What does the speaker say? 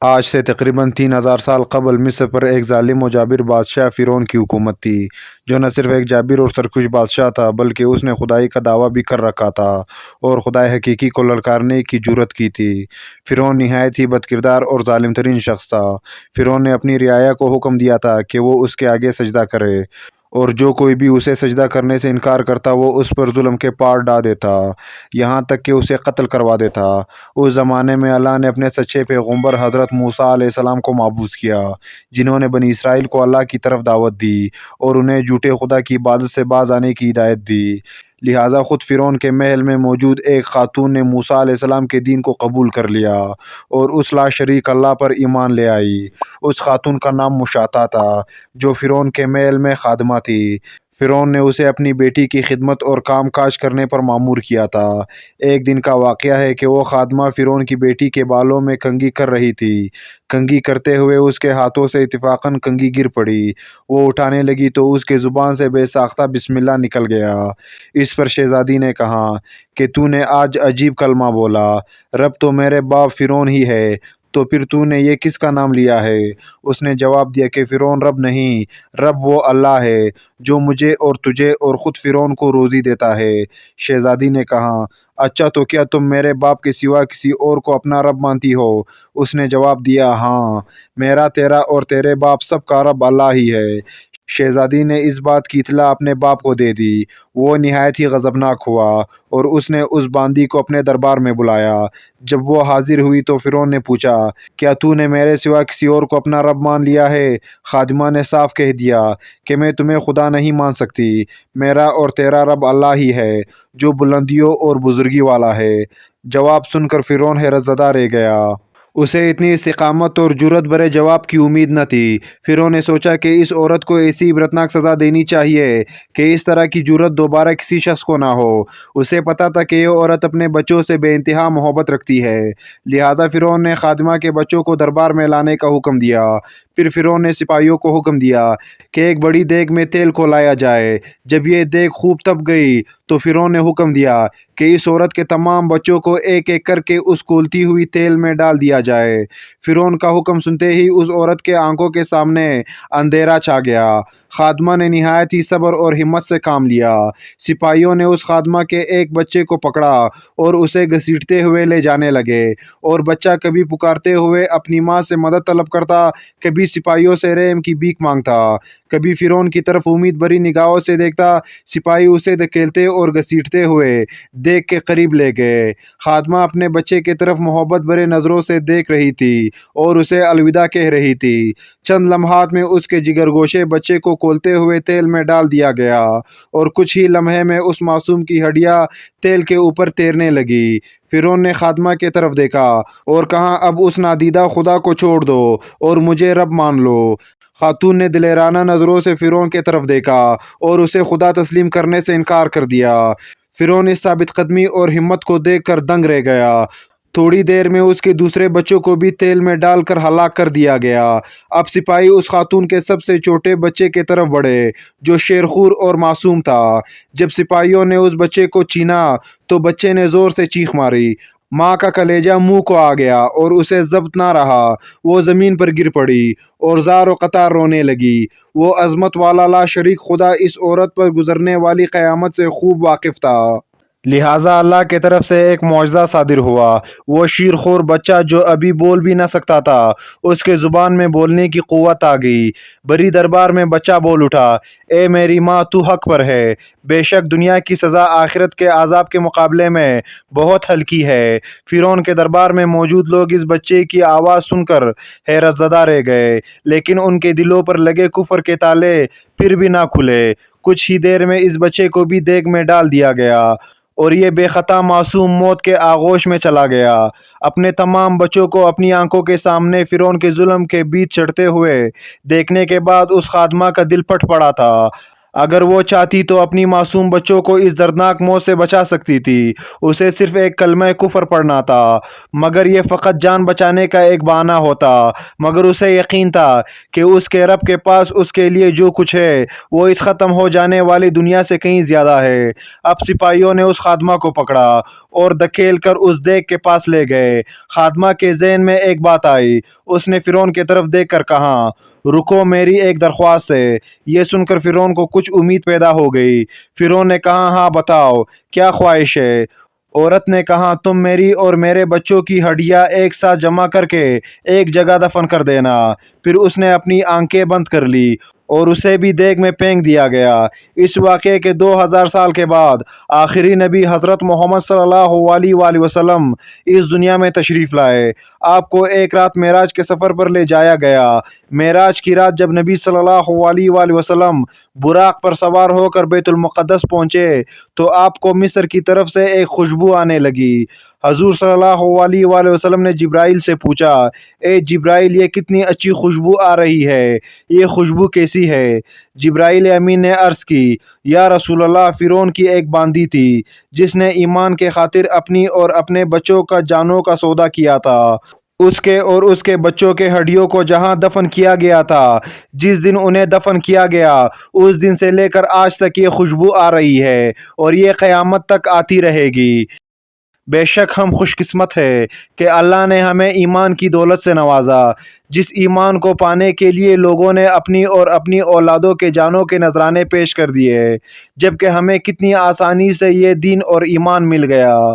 آج سے تقریباً 3000 سال قبل مصر پر ایک ظالم و جابر بادشاہ فرعون کی حکومت تھی، جو نہ صرف ایک جابر اور سرکش بادشاہ تھا بلکہ اس نے خدائی کا دعویٰ بھی کر رکھا تھا اور خدائے حقیقی کو للکارنے کی جرات کی تھی۔ فرعون نہایت ہی بد کردار اور ظالم ترین شخص تھا۔ فرعون نے اپنی رعایا کو حکم دیا تھا کہ وہ اس کے آگے سجدہ کرے، اور جو کوئی بھی اسے سجدہ کرنے سے انکار کرتا وہ اس پر ظلم کے پار ڈال دیتا، یہاں تک کہ اسے قتل کروا دیتا۔ اس زمانے میں اللہ نے اپنے سچے پیغمبر حضرت موسیٰ علیہ السلام کو مبعوث کیا، جنہوں نے بنی اسرائیل کو اللہ کی طرف دعوت دی اور انہیں جھوٹے خدا کی عبادت سے باز آنے کی ہدایت دی۔ لہٰذا خود فرعون کے محل میں موجود ایک خاتون نے موسیٰ علیہ السلام کے دین کو قبول کر لیا اور اس لا شریک اللہ پر ایمان لے آئی۔ اس خاتون کا نام مشاطہ تھا، جو فرعون کے محل میں خادمہ تھی۔ فرعون نے اسے اپنی بیٹی کی خدمت اور کام کاج کرنے پر مامور کیا تھا۔ ایک دن کا واقعہ ہے کہ وہ خادمہ فرعون کی بیٹی کے بالوں میں کنگھی کر رہی تھی۔ کنگھی کرتے ہوئے اس کے ہاتھوں سے اتفاقاً کنگھی گر پڑی۔ وہ اٹھانے لگی تو اس کے زبان سے بے ساختہ بسم اللہ نکل گیا۔ اس پر شہزادی نے کہا کہ تو نے آج عجیب کلمہ بولا، رب تو میرے باپ فرعون ہی ہے، تو پھر تو نے یہ کس کا نام لیا ہے؟ اس نے جواب دیا کہ فرعون رب نہیں، رب وہ اللہ ہے جو مجھے اور تجھے اور خود فرعون کو روزی دیتا ہے۔ شہزادی نے کہا، اچھا تو کیا تم میرے باپ کے سوا کسی اور کو اپنا رب مانتی ہو؟ اس نے جواب دیا، ہاں، میرا، تیرا اور تیرے باپ سب کا رب اللہ ہی ہے۔ شہزادی نے اس بات کی اطلاع اپنے باپ کو دے دی۔ وہ نہایت ہی غضبناک ہوا اور اس نے اس باندی کو اپنے دربار میں بلایا۔ جب وہ حاضر ہوئی تو فرعون نے پوچھا، کیا تو نے میرے سوا کسی اور کو اپنا رب مان لیا ہے؟ خادمہ نے صاف کہہ دیا کہ میں تمہیں خدا نہیں مان سکتی، میرا اور تیرا رب اللہ ہی ہے جو بلندیوں اور بزرگی والا ہے۔ جواب سن کر فرعون حیرت زدہ رہ گیا۔ اسے اتنی استقامت اور جرأت بھرے جواب کی امید نہ تھی۔ فرعون نے سوچا کہ اس عورت کو ایسی عبرتناک سزا دینی چاہیے کہ اس طرح کی جرأت دوبارہ کسی شخص کو نہ ہو۔ اسے پتا تھا کہ یہ عورت اپنے بچوں سے بے انتہا محبت رکھتی ہے، لہٰذا فرعون نے خادمہ کے بچوں کو دربار میں لانے کا حکم دیا۔ پھر فرعون نے سپاہیوں کو حکم دیا کہ ایک بڑی دیگ میں تیل کو لایا جائے۔ جب یہ دیگ خوب تپ گئی تو فرعون نے حکم دیا کہ اس عورت کے تمام بچوں کو ایک ایک کر کے اس کھولتی ہوئی تیل میں ڈال دیا جائے۔ فرعون کا حکم سنتے ہی اس عورت کے آنکھوں کے سامنے اندھیرا چھا گیا۔ خادمہ نے نہایت ہی صبر اور ہمت سے کام لیا۔ سپاہیوں نے اس خادمہ کے ایک بچے کو پکڑا اور اسے گھسیٹتے ہوئے لے جانے لگے، اور بچہ کبھی پکارتے ہوئے اپنی ماں سے مدد طلب کرتا، کبھی سپاہیوں سے رحم کی بھیک مانگتا، کبھی فرعون کی طرف امید بھری نگاہوں سے دیکھتا۔ سپاہی اسے دھکیلتے اور گھسیٹتے ہوئے دیگ کے قریب لے گئے۔ خادمہ اپنے بچے کی طرف محبت بھرے نظروں سے دیکھ رہی تھی اور اسے الوداع کہہ رہی تھی۔ چند لمحات میں اس کے جگر گوشے بچے کو کھولتے ہوئے تیل میں ڈال دیا گیا اور کچھ ہی لمحے میں اس معصوم کی ہڈیاں تیل کے اوپر تیرنے لگی۔ فرعون نے خادمہ کی طرف دیکھا اور کہا، اب اس نادیدہ خدا کو چھوڑ دو اور مجھے رب مان لو۔ خاتون نے دلیرانہ نظروں سے فرعون کی طرف دیکھا اور اسے خدا تسلیم کرنے سے انکار کر دیا۔ فرعون اس ثابت قدمی اور ہمت کو دیکھ کر دنگ رہ گیا۔ تھوڑی دیر میں اس کے دوسرے بچوں کو بھی تیل میں ڈال کر ہلاک کر دیا گیا۔ اب سپاہی اس خاتون کے سب سے چھوٹے بچے کی طرف بڑھے جو شیرخوار اور معصوم تھا۔ جب سپاہیوں نے اس بچے کو چھینا تو بچے نے زور سے چیخ ماری۔ ماں کا کلیجہ منہ کو آ گیا اور اسے ضبط نہ رہا، وہ زمین پر گر پڑی اور زار و قطار رونے لگی۔ وہ عظمت والا لا شریک خدا اس عورت پر گزرنے والی قیامت سے خوب واقف تھا، لہٰذا اللہ کی طرف سے ایک معجزہ صادر ہوا۔ وہ شیرخوار بچہ جو ابھی بول بھی نہ سکتا تھا، اس کے زبان میں بولنے کی قوت آ گئی۔ بڑی دربار میں بچہ بول اٹھا، اے میری ماں، تو حق پر ہے، بے شک دنیا کی سزا آخرت کے عذاب کے مقابلے میں بہت ہلکی ہے۔ فرعون کے دربار میں موجود لوگ اس بچے کی آواز سن کر حیرت زدہ رہ گئے، لیکن ان کے دلوں پر لگے کفر کے تالے پھر بھی نہ کھلے۔ کچھ ہی دیر میں اس بچے کو بھی دیگ میں ڈال دیا گیا اور یہ بے خطا معصوم موت کے آغوش میں چلا گیا۔ اپنے تمام بچوں کو اپنی آنکھوں کے سامنے فرعون کے ظلم کے بیچ چڑھتے ہوئے دیکھنے کے بعد اس خادمہ کا دل پھٹ پڑا تھا۔ اگر وہ چاہتی تو اپنی معصوم بچوں کو اس دردناک موت سے بچا سکتی تھی۔ اسے صرف ایک کلمہ کفر پڑھنا تھا، مگر یہ فقط جان بچانے کا ایک بہانہ ہوتا۔ مگر اسے یقین تھا کہ اس کے رب کے پاس اس کے لیے جو کچھ ہے وہ اس ختم ہو جانے والی دنیا سے کہیں زیادہ ہے۔ اب سپاہیوں نے اس خادمہ کو پکڑا اور دھکیل کر اس دیگ کے پاس لے گئے۔ خادمہ کے ذہن میں ایک بات آئی۔ اس نے فرعون کی طرف دیکھ کر کہا، رکو، میری ایک درخواست ہے۔ یہ سن کر فرعون کو کچھ امید پیدا ہو گئی۔ فرعون نے کہا، ہاں بتاؤ، کیا خواہش ہے؟ عورت نے کہا، تم میری اور میرے بچوں کی ہڈیاں ایک ساتھ جمع کر کے ایک جگہ دفن کر دینا۔ پھر اس نے اپنی آنکھیں بند کر لی اور اسے بھی دیگ میں پھینک دیا گیا۔ اس واقعے کے 2000 سال کے بعد آخری نبی حضرت محمد صلی اللہ علیہ وآلہ وسلم اس دنیا میں تشریف لائے۔ آپ کو ایک رات معراج کے سفر پر لے جایا گیا۔ معراج کی رات جب نبی صلی اللہ علیہ وآلہ وسلم براق پر سوار ہو کر بیت المقدس پہنچے تو آپ کو مصر کی طرف سے ایک خوشبو آنے لگی۔ حضور صلی اللہ علیہ وآلہ وسلم نے جبرائیل سے پوچھا، اے جبرائیل، یہ کتنی اچھی خوشبو آ رہی ہے، یہ خوشبو کیسی ہے؟ جبرائیل امین نے عرض کی، یا رسول اللہ، فرعون کی ایک باندی تھی جس نے ایمان کے خاطر اپنی اور اپنے بچوں کا جانوں کا سودا کیا تھا۔ اس کے اور اس کے بچوں کے ہڈیوں کو جہاں دفن کیا گیا تھا، جس دن انہیں دفن کیا گیا اس دن سے لے کر آج تک یہ خوشبو آ رہی ہے اور یہ قیامت تک آتی رہے گی۔ بے شک ہم خوش قسمت ہے کہ اللہ نے ہمیں ایمان کی دولت سے نوازا، جس ایمان کو پانے کے لیے لوگوں نے اپنی اور اپنی اولادوں کے جانوں کے نذرانے پیش کر دیے، جبکہ ہمیں کتنی آسانی سے یہ دین اور ایمان مل گیا۔